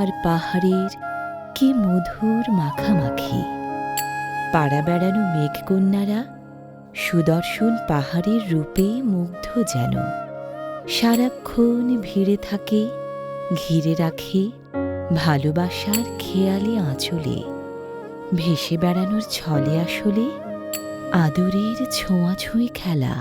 আর পাহাড়ের কি মধুর মাখামাখি। পাড়া বেড়ানো মেঘকন্যারা সুদর্শন পাহাড়ের রূপে মুগ্ধ যেন। সারাক্ষণ ভিড়ে থাকে, ঘিরে রাখে ভালোবাসার খেয়ালি আঁচলে। ভেসে বেড়ানোর ছলে আসলে আদরের ছোঁয়াছুঁই খেলা।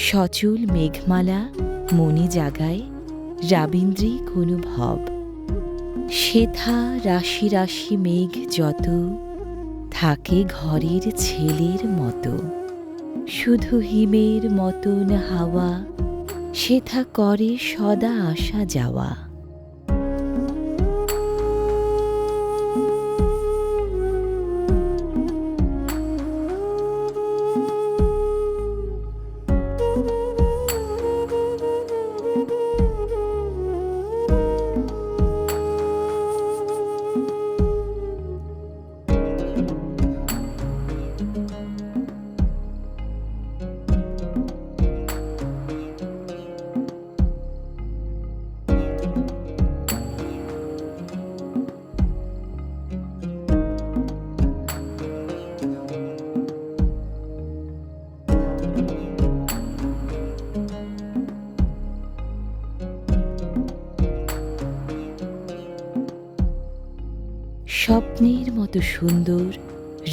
সচল মেঘমালা মনে জাগায় রাবীন্দ্রিক অনুভব। সেথা রাশি রাশি মেঘ যত থাকে ঘরের ছেলের মতো। শুধু হিমের মতন হাওয়া সেথা করে সদা আসা যাওয়া। স্বপ্নের মতো সুন্দর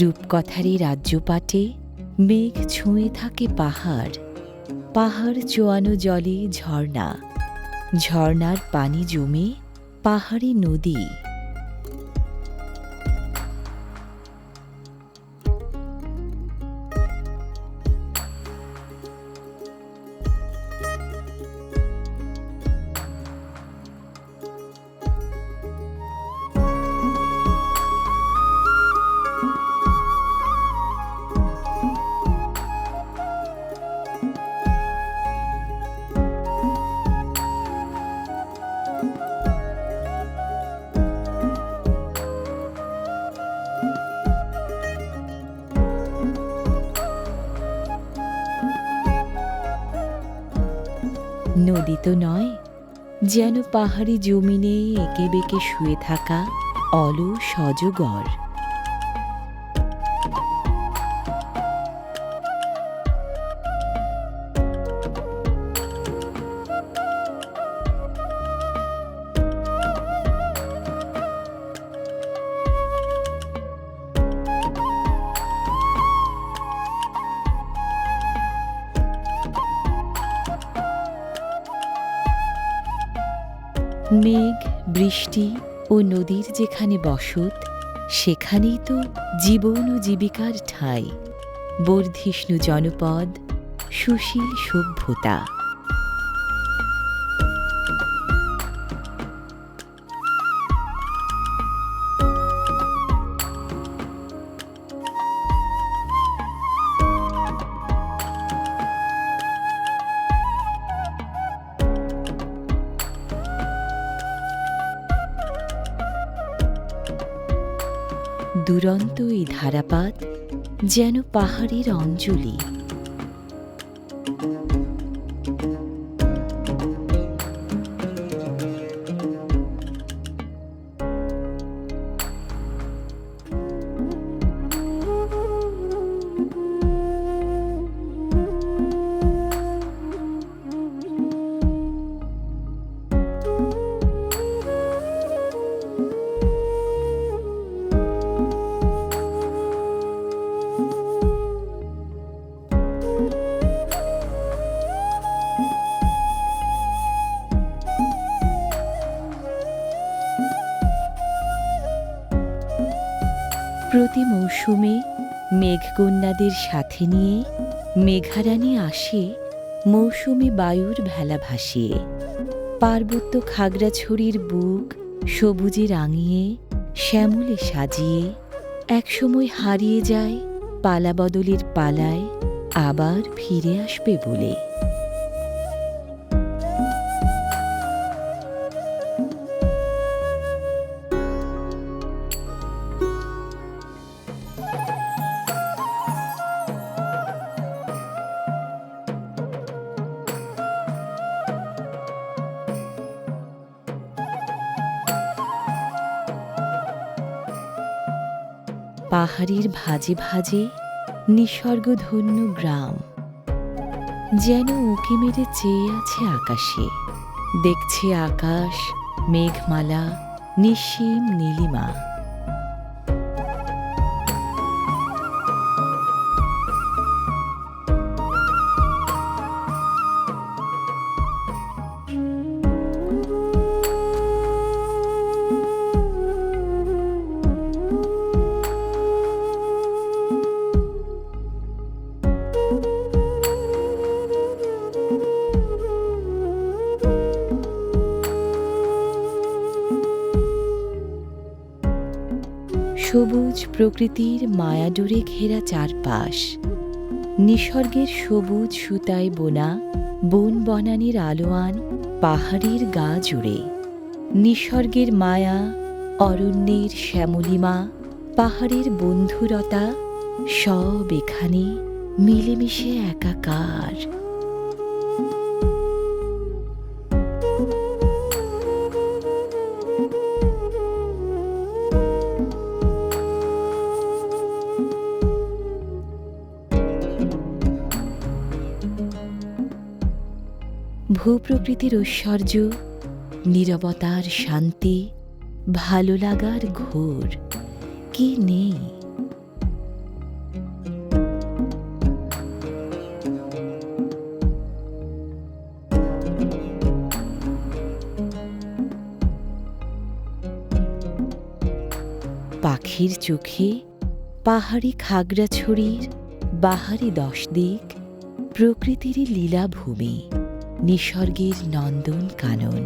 রূপকথারই রাজ্যপাটে মেঘ ছুঁয়ে থাকে পাহাড়। পাহাড় চোয়ানো জলে ঝর্ণা, ঝর্ণার পানি জমে পাহাড়ি নদী। নদী তো নয়, যেন পাহাড়ি জমিনে এঁকে বেঁকে শুয়ে থাকা অলস অজগর। মেঘ, বৃষ্টি ও নদীর যেখানে বসত, সেখানেই তো জীবন ও জীবিকার ঠাঁই। বর্ধিষ্ণু জনপদ, সুশীল সভ্যতা। দুরন্ত এই ধারাপাত যেন পাহাড়ের অঞ্জলি। প্রতি মৌসুমে মেঘকন্যাদের সাথে নিয়ে মেঘারানী আসে মৌসুমী বায়ুর ভেলা ভাসিয়ে। পার্বত্য খাগড়াছড়ির বুক সবুজে রাঙিয়ে, শ্যামলে সাজিয়ে একসময় হারিয়ে যায় পালা বদলের পালায়, আবার ফিরে আসবে বলে। পাহাড়ের ভাজে ভাজে নিসর্গধন্য গ্রাম যেন উঁকি মেরে চেয়ে আছে আকাশে। দেখছে আকাশ, মেঘমালা, নিশিম নীলিমা। সবুজ প্রকৃতির মায়াডোরে ঘেরা চারপাশ, নিসর্গের সবুজ সুতায় বোনা বন বনানীর আলোয়ান পাহাড়ের গা জুড়ে। নিসর্গের মায়া, অরণ্যের শ্যামলিমা, পাহাড়ের বন্ধুরতা সব এখানে মিলেমিশে একাকার। ভূপ্রকৃতির ঐশ্বর্য, নীরবতার শান্তি, ভালো লাগার ঘোর কি নেই। পাখির চোখে পাহাড়ি খাগড়াছড়ির বাহারি 10 দিক, প্রকৃতিরই লীলাভূমি, নিসর্গের নন্দন কানন।